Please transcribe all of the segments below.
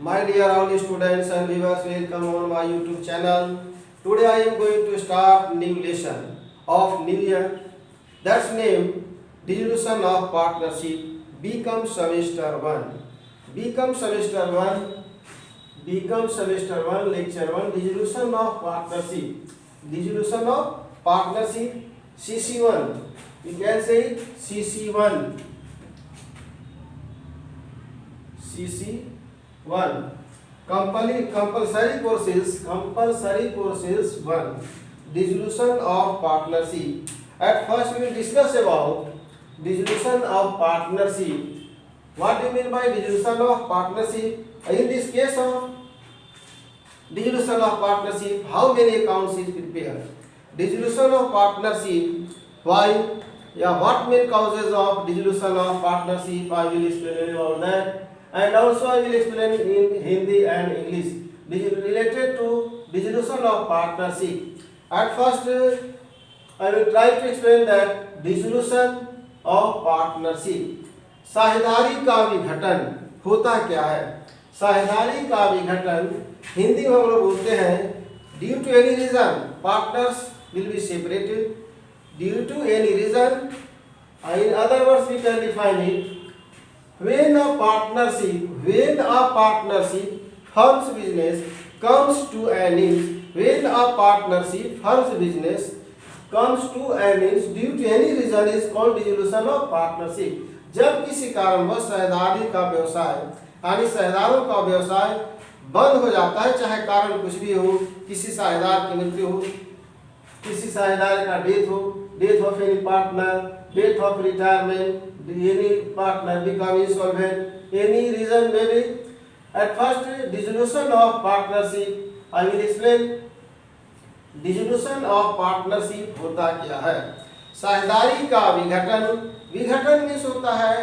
My dear all students and viewers, welcome on my YouTube channel. Today I am going to start new lesson of new year. That's name Dissolution of Partnership. Become semester 1. Become semester 1. Become semester 1. Lecture 1. Dissolution of Partnership. Dissolution of Partnership. CC1. You can say CC1. CC1. Compulsory courses 1. Dissolution of partnership. At first we will discuss about dissolution of partnership. What do you mean by dissolution of partnership? In this case of dissolution of partnership, how many accounts is prepared? Dissolution of partnership. Why? What main causes of dissolution of partnership? I will explain about that. And also I will explain in Hindi and English. This is related to dissolution of partnership. At first, I will try to explain that dissolution of partnership. साझेदारी का विघटन होता क्या है? साझेदारी का विघटन हिंदी में हम लोग बोलते हैं due to any reason partners will be separated due to any reason. In other words, we can define it. When a partnership firm's business comes to an end, when a partnership firm's business comes to an end due to any reason is called dissolution of partnership. जब किसी कारणवश साझेदारी का व्यवसाय यानी साझेदारों का व्यवसाय बंद हो जाता है, चाहे कारण कुछ भी हो, किसी साझेदार की मृत्यु हो, किसी साझेदार का death of any partner, death of retirement, any partner become insolvent, any reason may be. At first, dissolution of partnership. I will explain. Dissolution of partnership होता क्या है? साझेदारी का विघटन. विघटन मीन्स होता है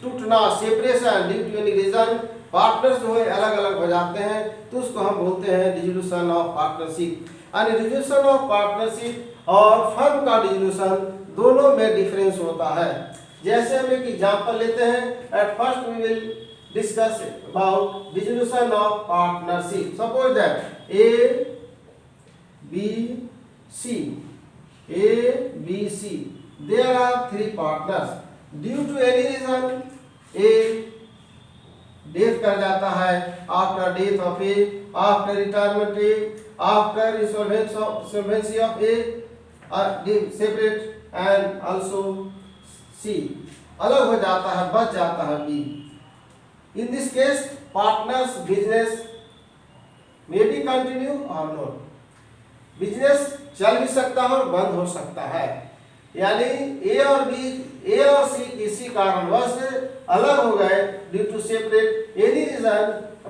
टूटना, separation due to any reason. Partners जो है अलग अलग हो जाते हैं तो उसको हम बोलते हैं डिसोल्यूशन ऑफ पार्टनरशिप. यानी डिसोल्यूशन ऑफ पार्टनरशिप और फर्म का डिसोल्यूशन दोनों में डिफरेंस होता है. जैसे हम एक एग्जांपल लेते हैं. At first we will discuss about dissolution of partnership. Suppose that A B C there are 3 partners. Due to any reason A death कर जाता है, after death of A, after retirement A, after insolvency of A, separate and also C, अलग हो जाता है, बच जाता है B. In this case partners business may be continue और नॉट. बिजनेस चल भी सकता है और बंद हो सकता है. यानी ए और सी किसी कारणवश अलग हो गए due to separate any reason,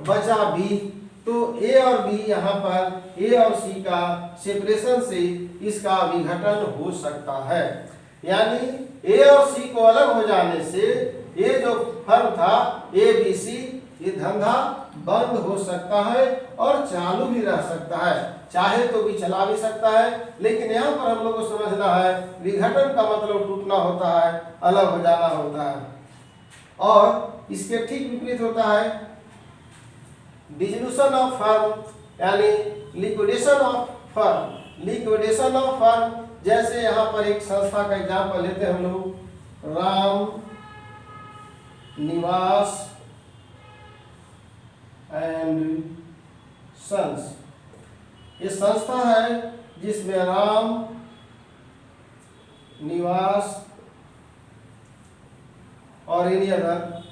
बचा बी, तो ए और बी यहाँ पर ए और सी का सेपरेशन से इसका विघटन हो सकता है. यानी ए और सी को अलग हो जाने से ये जो फर्म था ए बी सी, ये धंधा बंद हो सकता है और चालू भी रह सकता है. चाहे तो भी चला भी सकता है, लेकिन यहाँ पर हम लोग को समझना है विघटन का मतलब टूटना होता है, अलग हो जाना होता है. और इसके ठीक विपरीत होता है डिसोल्यूशन ऑफ फर्म यानी liquidation of firm. Liquidation of firm जैसे यहाँ पर एक संस्था का एग्जाम्पल लेते हैं हम लोग, राम निवास एंड सन्स. ये संस्था है जिसमें राम निवास और एनी अदर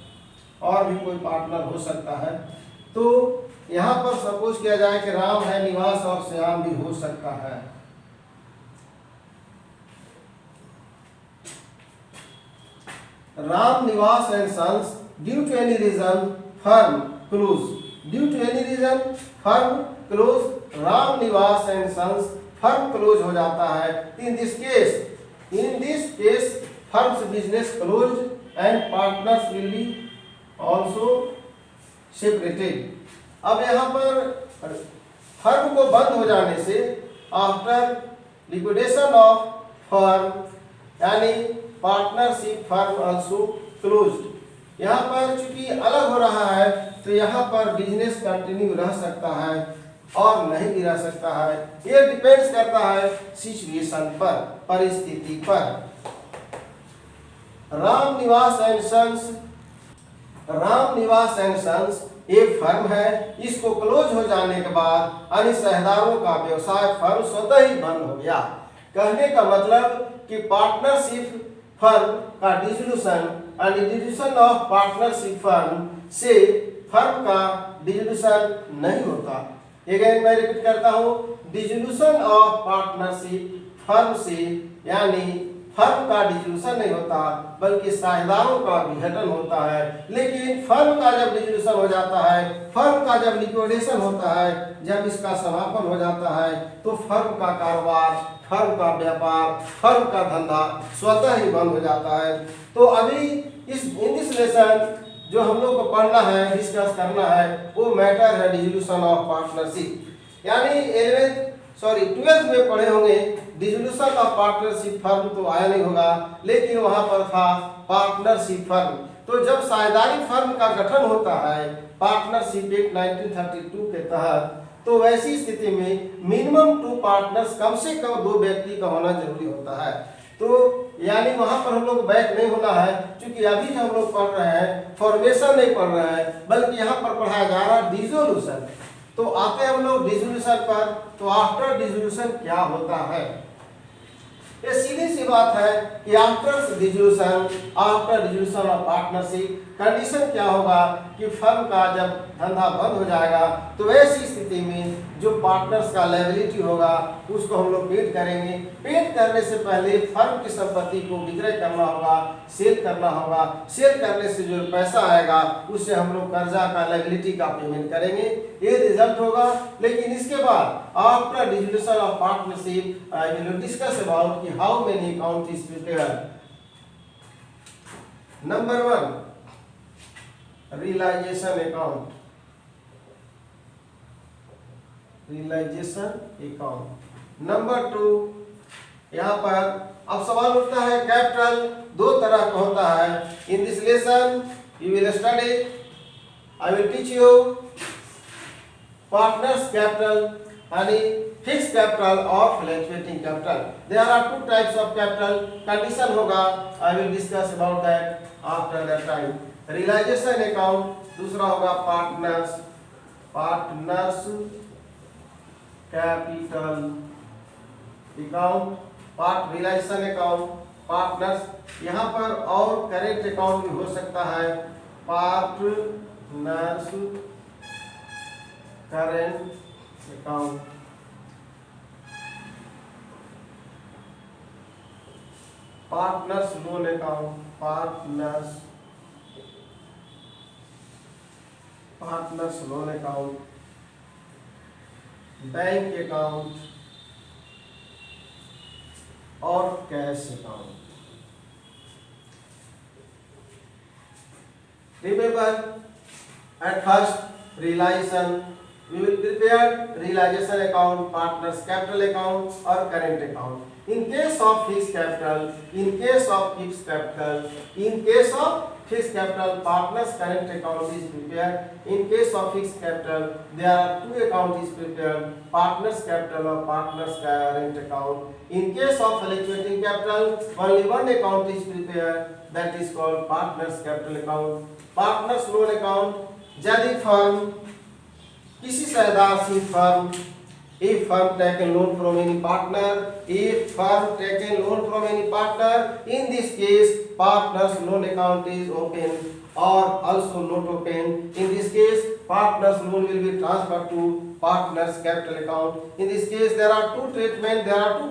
और भी कोई पार्टनर हो सकता है. तो यहाँ पर सपोज किया जाए कि राम है, निवास और श्याम भी हो सकता है. Ram Niwas and sons due to any reason firm close. Due to any reason firm close. Ram Niwas and sons firm close हो जाता है. In this case firms business close and partners will be also separated. अब यहाँ पर फर्म को बंद हो जाने से आफ्टर लिक्विडेशन ऑफ फर्म यानी पार्टनरशिप फर्म आल्सो क्लोज्ड. यहाँ पर चूंकि अलग हो रहा है तो यहाँ पर बिजनेस कंटिन्यू रह सकता है और नहीं भी रह सकता है। ये डिपेंड्स करता है सिचुएशन पर, परिस्थिति पर। राम निवास एंड सन्स एक फर्म है। इसको क्लोज हो जाने के बाद अन्य शहदारों का व्यवसाय फर्म स्वतः ही बंद हो गया। कहने का मतलब कि पार्टनरशिप फर्म का dissolution and dissolution of partnership firm से फर्म का डिसोल्यूशन नहीं होता। अगेन मैं रिपीट करता हूँ, डिसोल्यूशन ऑफ पार्टनरशिप फर्म से यानी फर्म का डिसोल्यूशन नहीं होता बल्कि साझेदारों का विघटन होता है। लेकिन फर्म का जब डिसोल्यूशन हो जाता है, फर्म का जब लिक्विडेशन होता है, जब इसका समापन हो जाता है तो फर्म का कारोबार, फर्म का व्यापार, फर्म का धंधा स्वतः ही बंद हो जाता है। तो अभी इन दिस लेसन जो हम लोग को पढ़ना है, डिस्कस करना है, वो मैटर है डिसोल्यूशन ऑफ पार्टनरशिप। यानी 12th में पढ़े होंगे डिसोल्यूशन ऑफ पार्टनरशिप फर्म तो आया नहीं होगा, लेकिन वहां पर था पार्टनरशिप फर्म। तो जब साझेदारी फर्म का गठन होता है पार्टनरशिप एक्ट 1932 के तहत, तो वैसी स्थिति में मिनिमम 2 पार्टनर्स, कम से कम 2 व्यक्ति का होना जरूरी होता है। तो यानी वहां पर हम लोग बैक नहीं होना है, क्योंकि अभी जो हम लोग पढ़ रहे हैं फॉर्मेशन नहीं पढ़ रहे हैं, बल्कि यहाँ पर पढ़ाया जा रहा है डिसोल्यूशन। तो आते हैं हम लोग डिसोल्यूशन पर। तो आफ्टर डिसोल्यूशन क्या होता है? ये सीधी सी बात है कि after dissolution of partnership condition क्या होगा कि फर्म का जब धंधा बंद हो जाएगा तो वैसी स्थिति में जो पार्टनर्स का लायबिलिटी होगा उसको हम लोग पेड करेंगे। पेड करने से पहले फर्म की संपत्ति को विक्रय करना होगा, सेल करना होगा। सेल करने से जो पैसा आएगा उससे हम लोग कर्जा का लायबिलिटी का पेमेंट करेंगे, ये रिजल्ट होगा। लेकिन इसके बाद after dissolution of partnership I will discuss about कि how many account is prepared. Number 1 realisation account, number 2 यहाँ पर अब सवाल उठता है कैपिटल 2 तरह का होता है। In this lesson you will study, I will teach you partners capital यानी फिक्स कैपिटल और fluctuating capital. There are 2 types of capital. Condition होगा, I will discuss about that after that time. Realisation account, दूसरा होगा partners capital account, realisation account, partners. यहाँ पर और current account भी हो सकता है, partners current account, partners loan account, partners loan account, bank account और cash account. Remember, at first realization we will prepare realization account, partners capital account or current account. In case of fixed capital, partners current account is prepared. In case of fixed capital, there are 2 account is prepared, partners capital or partners current account. In case of fluctuating capital, only 1 account is prepared, that is called partners capital account. Partners loan account, यदि firm किसी साझेदार से firm, if firm taken loan from any partner, in this case partners loan account is open or also not open. In this case partners loan will be transferred to partners capital account. In this case there are 2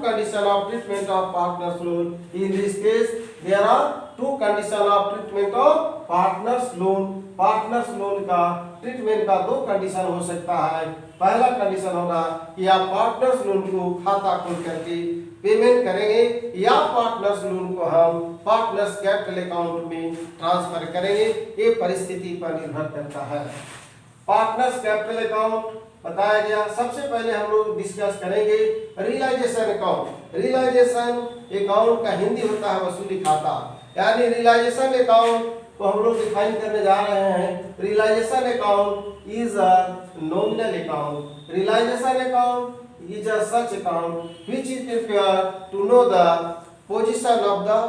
conditions of treatment of partners loan. In this case there are 2 conditions of treatment of partners loan. Partners loan का treatment का 2 condition हो सकता है। पहला condition होगा कि आप partners loan को खाता खोल करके पेमेंट करेंगे या पार्टनर्स लोन को हम पार्टनर्स कैपिटल अकाउंट में ट्रांसफर करेंगे, ये परिस्थिति पर निर्भर करता है। पार्टनर्स कैपिटल अकाउंट बताया गया। सबसे पहले हम लोग डिस्कस करेंगे रियलाइजेशन अकाउंट। रियलाइजेशन अकाउंट का हिंदी होता है वसूली खाता, यानी रियलाइजेशन अकाउंट को हम लोग डिफाइन करने जा रहे हैं। Realization account is a nominal account. Realisation account is a such account which is prepared to know the position of the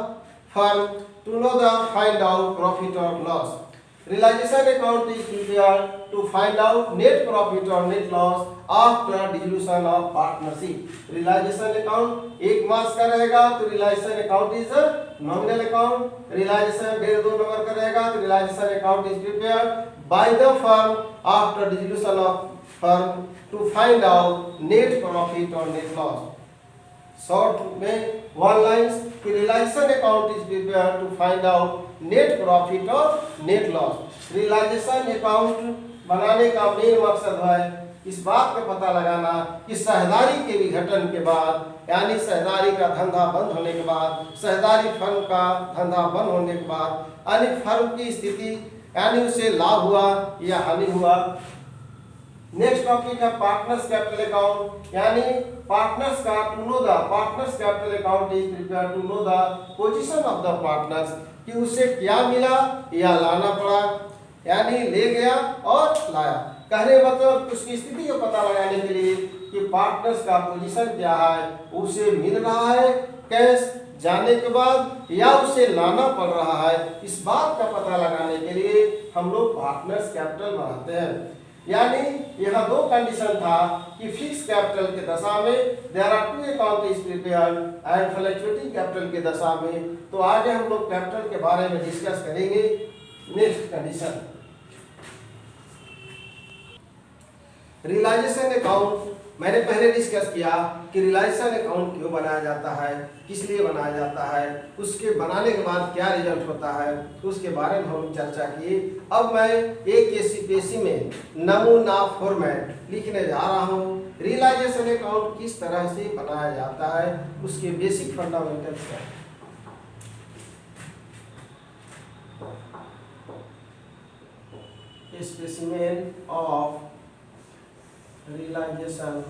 firm, to know the find out profit और loss. Realization account is prepared to find out net profit or net loss after dissolution of partnership. Realization account एक मास का रहेगा तो realization account is a nominal account. Realization 1.5-2 number का रहेगा तो realization account is prepared by the firm after dissolution of firm to find out net profit or net loss. Short में one lines कि realization account is prepared to find out net profit और net loss. Realization account बनाने का main मकसद है इस बात का पता लगाना कि साझेदारी के विघटन के बाद यानी साझेदारी का धंधा बंद होने के बाद, साझेदारी फर्म का धंधा बंद होने के बाद यानी फर्म की स्थिति यानी उसे लाभ हुआ या हानि हुआ। नेक्स्ट टॉपिक है पार्टनर्स कैपिटल अकाउंट यानी पार्टनर्स का to know the partners capital account is prepared to know the position of the partners कि उसे क्या मिला या लाना पड़ा यानी ले गया और लाया। कहने मतलब उसकी स्थिति को पता लगाने के लिए कि पार्टनर्स का पोजीशन क्या है, उसे मिल रहा है कैश जाने के बाद या उसे लाना पड़ रहा है, इस बात का पता लगाने के लिए हम लोग पार्टनर्स कैपिटल बनाते हैं। यानी यहाँ दो कंडीशन था कि फिक्स कैपिटल के दशा में there are two account is prepared and fluctuating capital के दशा में। तो आगे हम लोग कैपिटल के बारे में डिस्कस करेंगे। नेक्स्ट कंडीशन रियलाइजेशन अकाउंट मैंने पहले डिस्कस किया कि रियलाइजेशन अकाउंट क्यों बनाया जाता है, किस लिए बनाया जाता है, उसके बनाने के बाद क्या रिजल्ट होता है, उसके बारे में हम चर्चा किए। अब मैं एक केसी में नमूना फॉर्मेट लिखने जा रहा हूँ। रियलाइजेशन अकाउंट किस तरह से बनाया जाता है, उसके बेसिक फंडामेंटल्स क्या है। स्पेसिमेन ऑफ रियलाइजेशन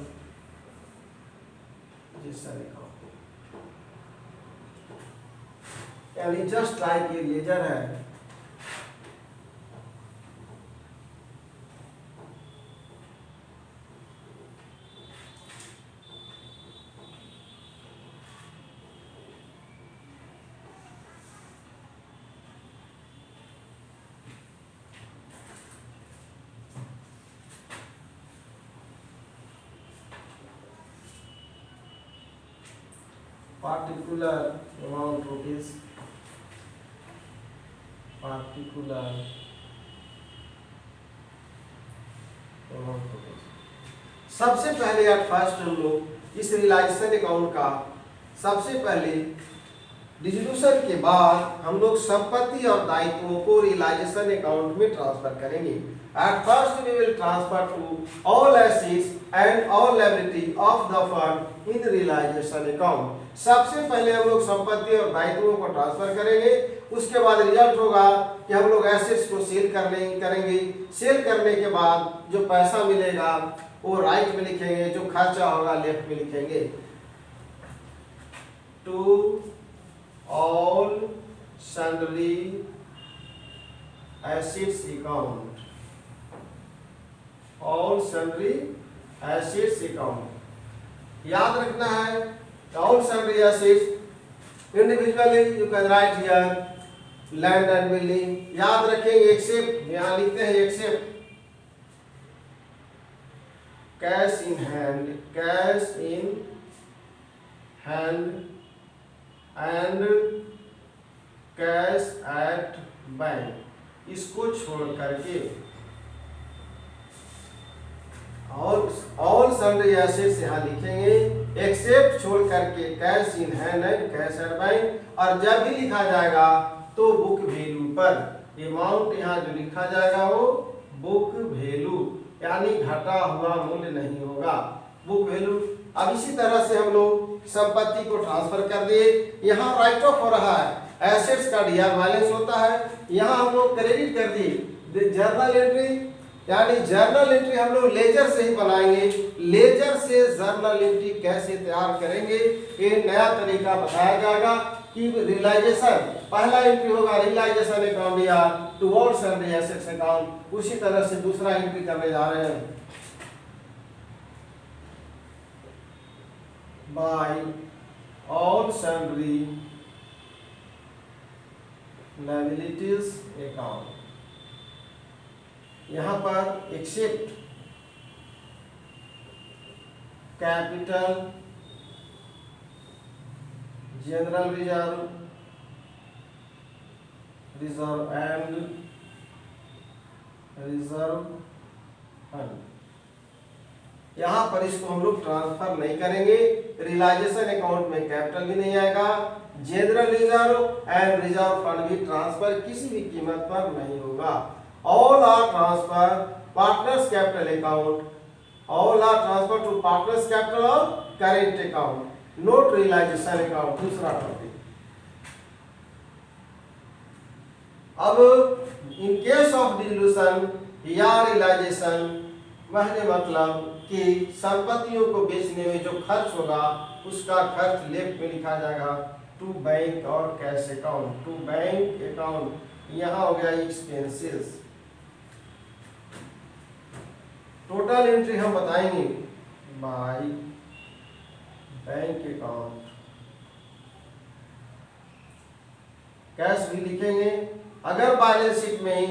यानी जस्ट लाइक ये लेजर है, particular amount rupees, particular amount rupees। सबसे पहले एट फर्स्ट हम लोग इस रियलाइजेशन अकाउंट का सबसे पहले डिसोल्यूशन के बाद हम लोग संपत्ति और दायित्वों को रियलाइजेशन अकाउंट में ट्रांसफर करेंगे। At first we will transfer to all assets and all liability of the firm in realization account। सबसे पहले हम लोग संपत्ति और दायित्वों को ट्रांसफर करेंगे, उसके बाद रिजल्ट होगा कि हम लोग एसेट्स को सेल करेंगे। सेल करने के बाद जो पैसा मिलेगा वो राइट में लिखेंगे, जो खर्चा होगा लेफ्ट में लिखेंगे। To all sundry assets account, all sundry assets account याद रखना है। All sundry assets individually you can write here land and building याद रखेंगे, एक्सेप्ट यहाँ लिखते हैं except cash in hand, cash in hand and cash at bank, इसको छोड़ करके ऑल सन्ड्री एसेट्स यहाँ लिखेंगे एक्सेप्ट छोड़ करके cash in hand and cash at bank. और जब भी लिखा जाएगा तो बुक वैल्यू पर अमाउंट यहाँ जो लिखा जाएगा वो बुक वैल्यू यानी घटा हुआ मूल्य नहीं होगा, बुक वैल्यू। अब इसी तरह से हम लोग संपत्ति को ट्रांसफर कर दिए, यहाँ राइट ऑफ हो रहा है, एसेट्स का डीआर बैलेंस होता है, यहाँ हम लोग क्रेडिट कर दिए। जर्नल एंट्री यानी जर्नल एंट्री हम लोग लेजर से ही बनाएंगे, लेजर से जर्नल एंट्री कैसे तैयार करेंगे ये नया तरीका बताया जाएगा कि रियलाइजेशन पहला एंट्री होगा रियलाइजेशन अकाउंट या टुवर्ड्स सैलरी एसेट्स अकाउंट, उसी तरह से दूसरा एंट्री करने जा रहे हैं by all salary liabilities account. यहां पर except capital, general reserve and reserve fund. यहां पर इसको हम लोग ट्रांसफर नहीं करेंगे। रियलाइजेशन अकाउंट में कैपिटल भी नहीं आएगा, general reserve and reserve fund भी ट्रांसफर किसी भी कीमत पर नहीं होगा। All are transfer partners capital account, all are transfer to partners capital और current account, note realisation account. दूसरा टॉपिक, अब इन केस ऑफ डिल्यूशन या रियलाइजेशन, मतलब कि संपत्तियों को बेचने में जो खर्च होगा उसका खर्च लेफ्ट में लिखा जाएगा टू बैंक और cash account. To bank account, यहां हो गया एक्सपेंसेस। टोटल एंट्री हम बताएंगे बाय बैंक अकाउंट। कैश भी लिखेंगे, अगर बैलेंस शीट में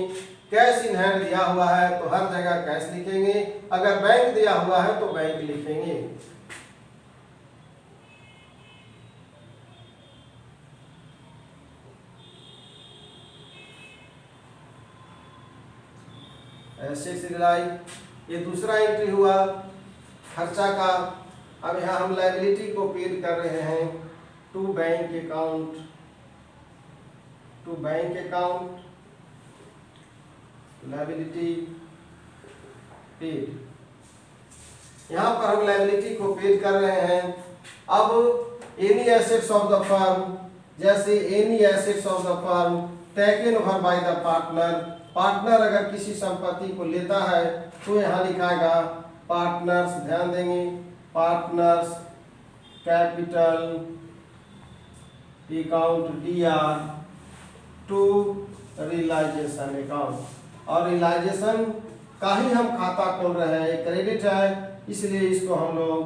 कैश इन हैंड दिया हुआ है तो हर जगह कैश लिखेंगे, अगर बैंक दिया हुआ है तो बैंक लिखेंगे। एसेट्स रिलाई, ये दूसरा एंट्री हुआ खर्चा का। अब यहां हम लायबिलिटी को पेड कर रहे हैं to bank account, to bank account liability paid. यहां पर हम लायबिलिटी को पेड कर रहे हैं। अब any assets of the firm, जैसे any assets of the firm taken over by the partner. Partner अगर किसी संपत्ति को लेता है तो यहां लिखाएगा पार्टनर्स, ध्यान देंगे partners capital account Dr to realisation account. और रियलाइजेशन का ही हम खाता खोल रहे हैं, क्रेडिट है इसलिए इसको हम लोग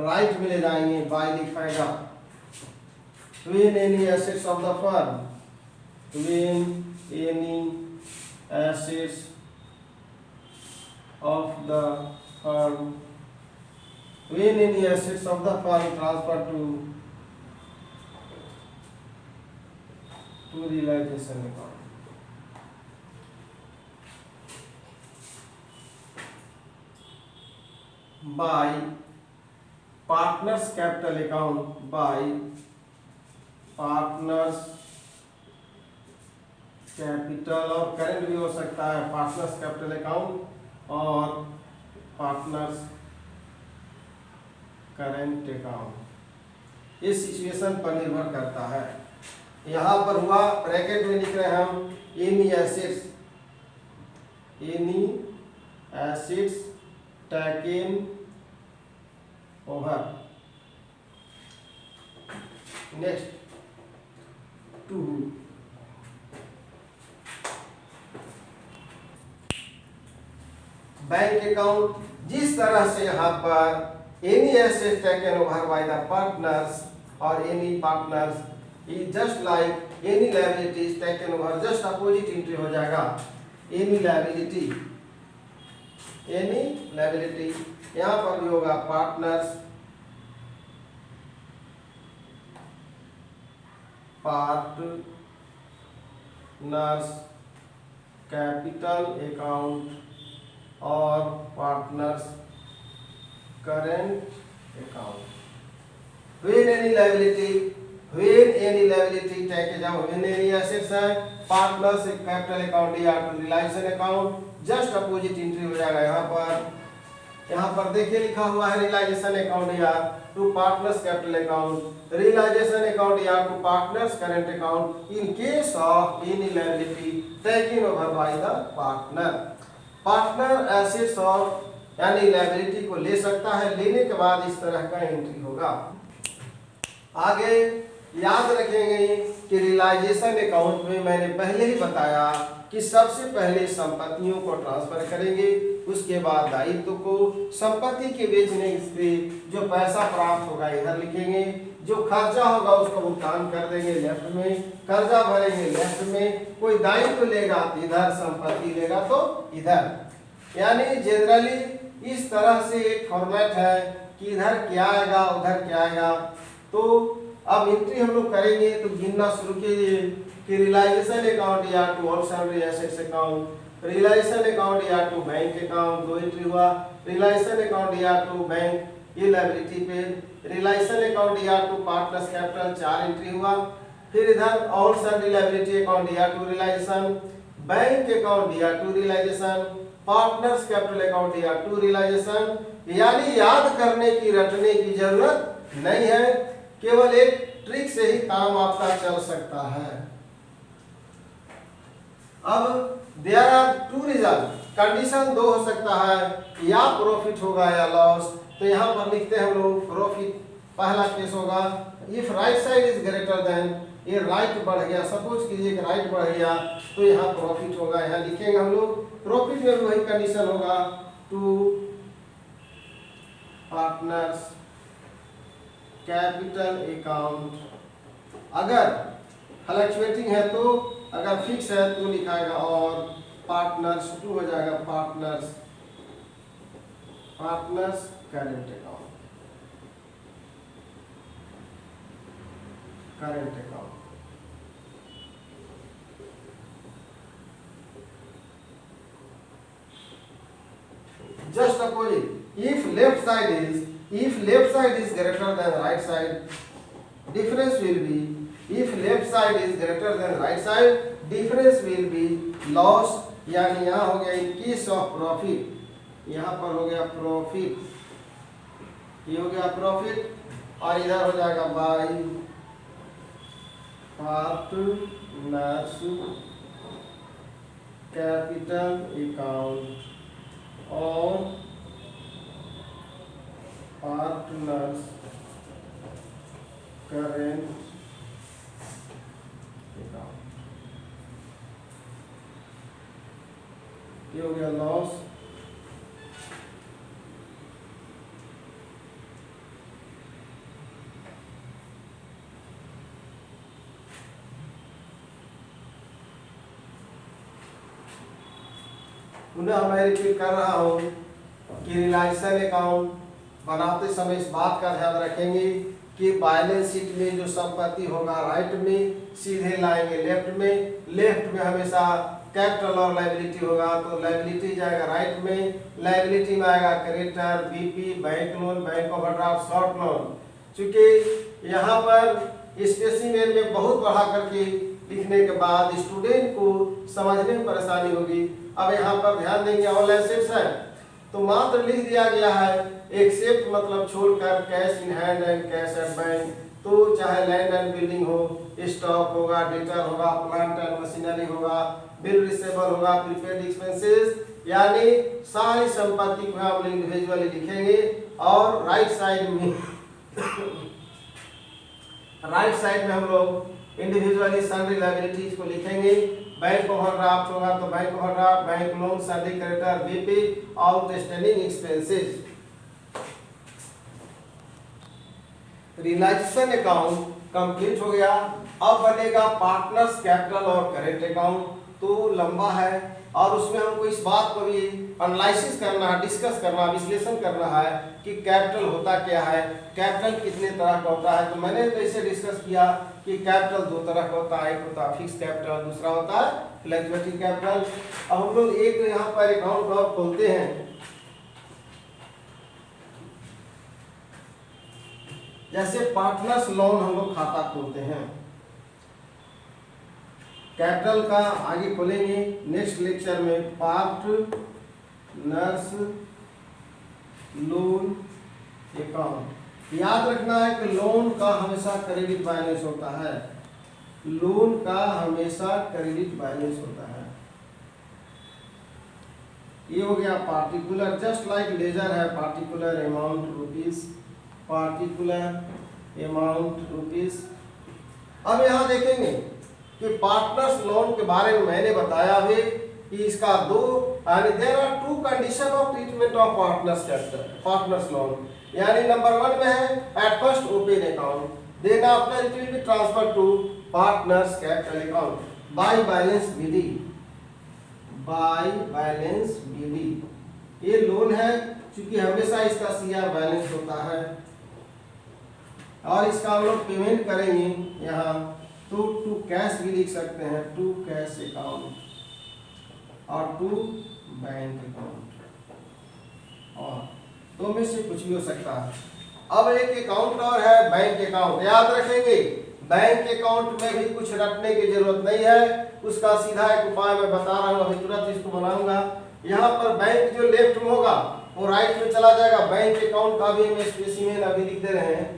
राइट में ले जाएंगे, बाय लिखाएगा when any assets of the firm, when any assets of the firm, when any assets of the firm transfer to realization account। by partners capital account, by partners capital और current भी हो सकता है, partners capital account और partners current account. इस situation पर निर्भर करता है। यहां पर हुआ ब्रैकेट में लिख रहे हैं हम any assets, any assets taken over. Next to bank account, जिस तरह से यहाँ पर any asset taken over by the partners और any partners is just like any liabilities taken over, just opposite entry हो जाएगा एनी लायबिलिटी, एनी लायबिलिटी। यहाँ पर भी होगा पार्टनर्स, पार्टनर्स कैपिटल अकाउंट और partners current account. When any liability, when any liability taken over, when any assets है partners capital account या to realisation account, just opposite entry हो जाएगा। यहाँ पर देखिए लिखा हुआ है रियलाइजेशन अकाउंट या to partners capital account, realisation account या to partners current account in case of any liability taken over by the partner. Partner assets और यानी लायबिलिटी को ले सकता है, लेने के बाद इस तरह का एंट्री होगा। आगे याद रखेंगे कि रियलाइजेशन अकाउंट में मैंने पहले ही बताया कि सबसे पहले संपत्तियों को ट्रांसफर करेंगे, उसके बाद दायित्व को, संपत्ति के बेचने से जो पैसा प्राप्त होगा इधर लिखेंगे, जो खर्चा होगा उसको भुगतान कर देंगे लेफ्ट में, कर्जा भरेंगे लेफ्ट में, कोई दायित्व लेगा तो इधर, संपत्ति लेगा तो इधर। यानी जनरली इस तरह से एक फॉर्मेट है कि इधर क्या आएगा उधर क्या आएगा। तो अब एंट्री हम लोग करेंगे तो गिनना शुरू कीजिए कि रियलाइजेशन अकाउंट या to all salary assets account, realisation account या टू बैंक अकाउंट, 2 एंट्री हुआ। रियलाइजेशन अकाउंट या टू बैंक, ये लायबिलिटी पे। रियलाइजेशन अकाउंट या टू पार्टनर्स कैपिटल, 4 एंट्री हुआ। फिर इधर ऑल सैलरी लायबिलिटी अकाउंट या टू रियलाइजेशन, बैंक अकाउंट या to realization, partners capital account या टू रियलाइजेशन। यानी याद करने की, रटने की जरूरत नहीं है, केवल एक ट्रिक से ही काम आपका चल सकता है। अब देयर आर 2 रिजल्ट, कंडीशन 2 हो सकता है, या प्रॉफिट होगा या लॉस। तो यहाँ पर लिखते हैं हम लोग प्रॉफिट, पहला केस होगा if right side is greater than, ये राइट बढ़ गया, सपोज कीजिए कि राइट बढ़ गया तो यहाँ प्रॉफिट होगा, यहाँ लिखेंगे हम लोग। प्रॉफिट में भी वही कंडीशन होगा, टू पार्टनर्स कैपिटल अकाउंट। अगर फ्लक्चुएटिंग है तो, अगर फिक्स है तो लिखाएगा और पार्टनर्स, टू हो जाएगा partners current account, current account. Just opposite, if left side is greater than right side, difference will be, if left side is greater than right side, difference will be loss। यानी यहाँ हो गया इन case of profit, यहाँ पर हो गया profit, ये हो गया प्रॉफिट, और इधर हो जाएगा बाय पार्टनर्स कैपिटल अकाउंट और पार्टनर्स करेंट अकाउंट। ये हो गया लॉस। पुनः मैं रिपीट कर रहा हूँ कि रियलाइजेशन अकाउंट बनाते समय इस बात का ध्यान रखेंगे कि बैलेंस शीट में जो संपत्ति होगा राइट में सीधे लाएंगे लेफ्ट में, लेफ्ट में हमेशा कैपिटल और लायबिलिटी होगा तो लायबिलिटी जाएगा राइट में, लायबिलिटी में आएगा creditor, BP, bank loan, bank overdraft, short loan. चूंकि यहाँ पर स्पेसिमेन में बहुत बढ़ा करके लिखने के बाद स्टूडेंट को समझने में परेशानी होगी। अब यहाँ पर ध्यान देंगे ऑल एसेट्स है तो मात्र लिख दिया गया है एक्सेप्ट मतलब छोड़कर cash in hand and cash at bank. तो चाहे लैंड एंड बिल्डिंग हो, स्टॉक होगा, डेटर होगा, प्लांट एंड मशीनरी होगा, बिल रिसेबल होगा, प्रीपेड एक्सपेंसेस, यानी सारी संपत्ति को हम इंडिविजुअली लिखेंगे। और राइट साइड में हम लोग इंडिविजुअली सन्ड्री लायबिलिटीज को लिखेंगे। बैंक ओवरड्राफ्ट होगा तो bank overdraft, bank loan, sundry creditor, BP, outstanding expenses. Realization account complete हो गया। अब बनेगा पार्टनर्स कैपिटल और करेंट अकाउंट, तो लंबा है और उसमें हमको इस बात को भी एनालिसिस करना है, डिस्कस करना, विश्लेषण करना है कि कैपिटल होता क्या है, कैपिटल कितने तरह का होता है। तो मैंने तो इसे डिस्कस किया कि कैपिटल 2 तरह का होता है, एक होता है फिक्स कैपिटल, दूसरा होता है फ्लक्चुएटिंग कैपिटल। अब हम लोग एक यहाँ पर अकाउंट और खोलते हैं, जैसे पार्टनर्स लोन हम लोग खाता खोलते हैं। कैपिटल का आगे खोलेंगे नेक्स्ट लेक्चर में, पार्टनर्स लोन अकाउंट। याद रखना है कि लोन का हमेशा क्रेडिट बैलेंस होता है, लोन का हमेशा क्रेडिट बैलेंस होता है। ये हो गया पार्टिकुलर, जस्ट लाइक लेजर है, particular amount rupees, particular amount rupees. अब यहाँ देखेंगे कि पार्टनर्स लोन के बारे में मैंने बताया है कि इसका दो यानी there are two condition of treatment of partners loan. यानी नंबर 1 में है at first open account, then after it will be transfer to partners capital account by balance विधि। बाय बैलेंस विधि ये लोन है क्योंकि हमेशा इसका सीआर बैलेंस होता है और इसका हम लोग पेमेंट करेंगे यहाँ टू कैश भी लिख सकते हैं, टू कैश अकाउंट और टू बैंक अकाउंट, और दो में से कुछ भी हो सकता है। अब एक अकाउंट और है बैंक अकाउंट। याद रखेंगे बैंक अकाउंट में भी कुछ रटने की जरूरत नहीं है, उसका सीधा एक उपाय मैं बता रहा हूँ, अभी तुरंत इसको बनाऊंगा। यहाँ पर बैंक जो लेफ्ट में होगा वो राइट में चला जाएगा। बैंक अकाउंट का भी हम स्पेसिमेन अभी लिख दे रहे हैं।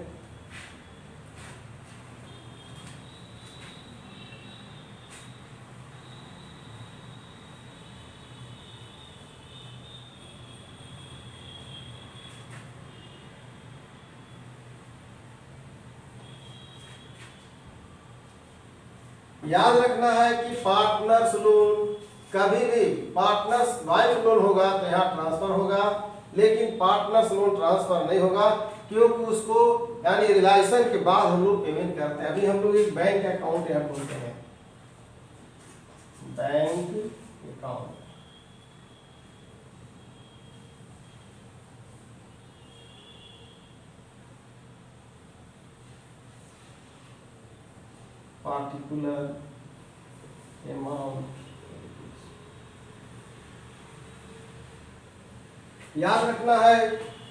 याद रखना है कि पार्टनर्स लोन कभी भी पार्टनर्स वाइफ लोन होगा तो यहाँ ट्रांसफर होगा, लेकिन पार्टनर्स लोन ट्रांसफर नहीं होगा क्योंकि उसको यानी रिलायंस के बाद हम लोग पेमेंट करते हैं। अभी हम लोग एक बैंक अकाउंट यहाँ खोलते हैं, बैंक अकाउंट। पार्टिकुलर अमाउंट, याद रखना है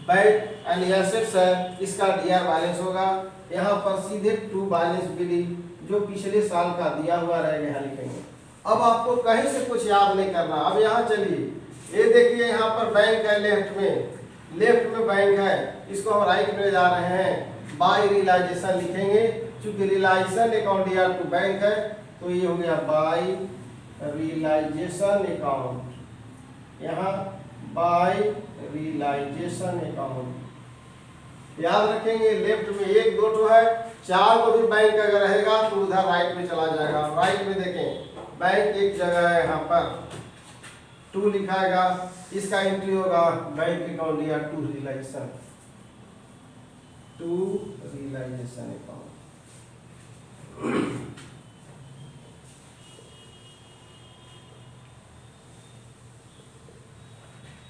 बैंक एंड एसेट्स है, इसका डीआर बैलेंस होगा। यहाँ पर सीधे टू बैलेंस विधि जो पिछले साल का दिया हुआ रहेगा यहाँ लिखेंगे। अब आपको कहीं से कुछ याद नहीं करना। अब यहाँ चलिए ये देखिए यहाँ पर बैंक है लेफ्ट में बैंक है, इसको हम राइट में जा रहे हैं। बाय रियलाइजेशन लिखेंगे क्योंकि रियलाइजेशन अकाउंट या टू बैंक है तो ये हो गया बाय रियलाइजेशन अकाउंट। यहाँ बाय रियलाइजेशन अकाउंट याद रखेंगे। लेफ्ट में एक दो तो है, चार को भी बैंक अगर रहेगा तो उधर राइट में चला जाएगा। राइट में देखें बैंक एक जगह है, यहाँ पर टू लिखाएगा, इसका एंट्री होगा बैंक अकाउंट या टू रियलाइजेशन अकाउंट।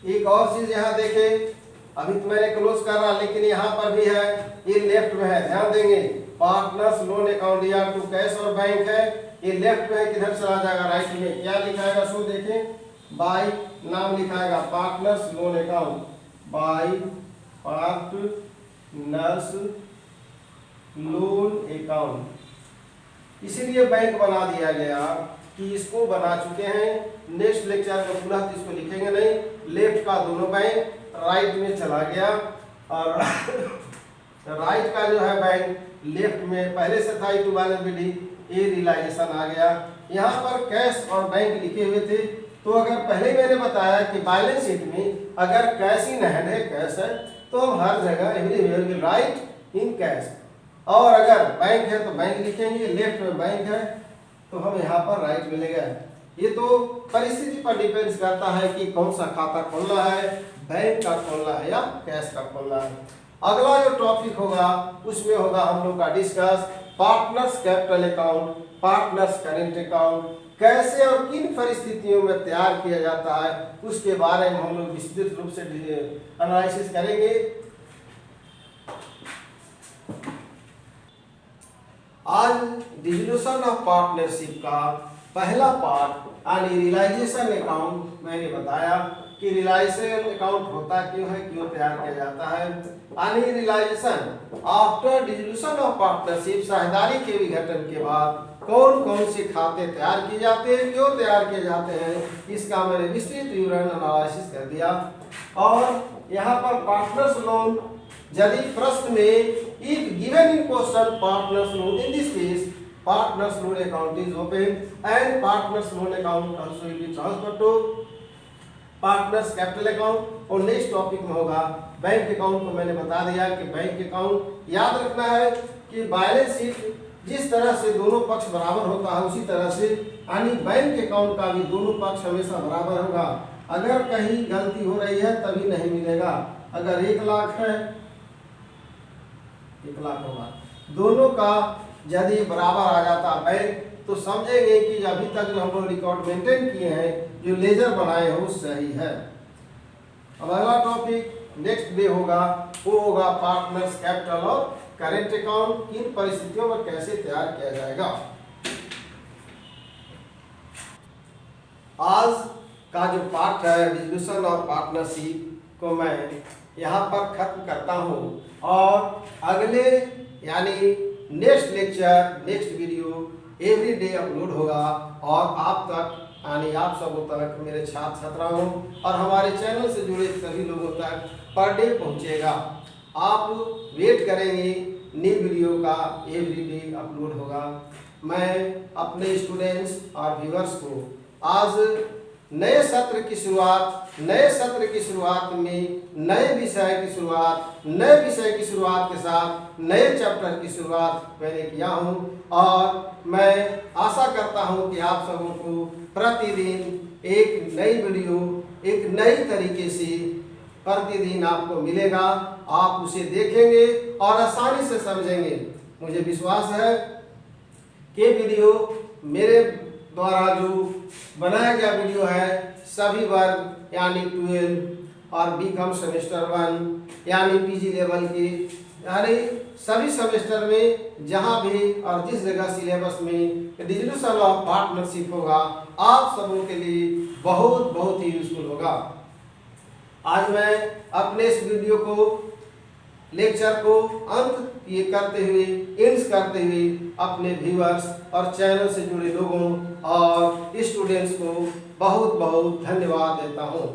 एक और चीज यहाँ देखें, अभी तो मैंने क्लोज कर रहा लेकिन यहाँ पर भी है, ये लेफ्ट में है, ध्यान देंगे। पार्टनर्स लोन अकाउंट या टू कैश और बैंक है, ये लेफ्ट में है, किधर चला जाएगा राइट में। क्या लिखाएगा सो देखें, बाय नाम लिखाएगा partners loan account, by partners loan account. इसीलिए बैंक बना दिया गया कि इसको बना चुके हैं। नेक्स्ट लेक्चर में पूरा इसको लिखेंगे नहीं, लेफ्ट का दोनों बैंक राइट में चला गया और राइट का जो है बैंक लेफ्ट में पहले से था टू बैलेंस विधि, ये रियलाइजेशन आ गया। यहाँ पर कैश और बैंक लिखे हुए थे, तो अगर पहले मैंने बताया कि बैलेंस शीट में अगर कैश इन हैंड है, कैश है, तो हम हर जगह everywhere will write in cash, और अगर बैंक है तो बैंक लिखेंगे। लेफ्ट में बैंक है तो हम यहाँ पर राइट मिलेगा। ये तो परिस्थिति पर डिपेंड करता है कि कौन सा खाता खोलना है, बैंक का खोलना है या कैश का खोलना है। अगला जो टॉपिक होगा उसमें होगा हम लोग का discuss partners capital account, partners current account कैसे और किन परिस्थितियों में तैयार किया जाता है, उसके बारे में हम लोग विस्तृत रूप से एनालिसिस करेंगे। आज डिसोल्यूशन ऑफ पार्टनरशिप का पहला पार्ट यानी रियलाइजेशन अकाउंट मैंने बताया कि रियलाइजेशन अकाउंट होता क्यों है, क्यों तैयार किया जाता है। यानी realization after dissolution of partnership, साझेदारी के विघटन के बाद कौन कौन से खाते तैयार किए जाते हैं, क्यों तैयार किए जाते हैं, इसका मैंने विस्तृत विवरण एनालिसिस कर दिया। और यहाँ पर पार्टनर्स लोन यदि प्रश्न में if given in question partners loan, in this case partners loan account is opened and partners loan account also will be transferred to partners capital account। और नेक्स्ट टॉपिक में होगा बैंक अकाउंट को मैंने बता दिया कि बैंक अकाउंट याद रखना है कि बैलेंस शीट जिस तरह से दोनों पक्ष बराबर होता है उसी तरह से यानी बैंक अकाउंट का भी दोनों पक्ष हमेशा बराबर होगा। अगर कहीं गलती हो रही है तभी नहीं मिलेगा। अगर 1 लाख है 1 लाख होगा, दोनों का यदि बराबर आ जाता बैंक तो समझेंगे कि अभी तक जो हम लोग रिकॉर्ड मेंटेन किए हैं, जो लेजर बनाए हो सही है। अब अगला टॉपिक नेक्स्ट डे होगा, वो होगा पार्टनर्स कैपिटल और करेंट अकाउंट किन परिस्थितियों में कैसे तैयार किया जाएगा। आज का जो पार्ट है डिस्ट्रीब्यूशन और पार्टनरशिप को मैं यहाँ पर खत्म करता हूँ और अगले यानी next lecture next video every day upload होगा और आप तक यानी आप सबों तक मेरे छात्र छात्राओं और हमारे चैनल से जुड़े सभी लोगों तक पर डे पहुँचेगा। आप वेट करेंगे न्यू वीडियो का एवरी डे अपलोड होगा। मैं अपने स्टूडेंट्स और व्यूअर्स को आज नए सत्र की शुरुआत में नए विषय की शुरुआत के साथ नए चैप्टर की शुरुआत मैंने किया हूं और मैं आशा करता हूं कि आप सबों को प्रतिदिन एक नई वीडियो एक नई तरीके से प्रतिदिन आपको मिलेगा। आप उसे देखेंगे और आसानी से समझेंगे। मुझे विश्वास है कि वीडियो मेरे द्वारा जो बनाया गया वीडियो है सभी वर्ग यानी 12 और बीकॉम सेमेस्टर 1 यानी पीजी लेवल के यानी सभी सेमेस्टर में जहां भी और जिस जगह सिलेबस में डिस्ट्रीब्यूशन ऑफ पार्टनरशिप होगा आप सबों के लिए बहुत बहुत ही यूजफुल होगा। आज मैं अपने इस वीडियो को लेक्चर को अंत ये करते हुए अपने व्यूअर्स और चैनल से जुड़े लोगों और स्टूडेंट्स को बहुत बहुत धन्यवाद देता हूँ।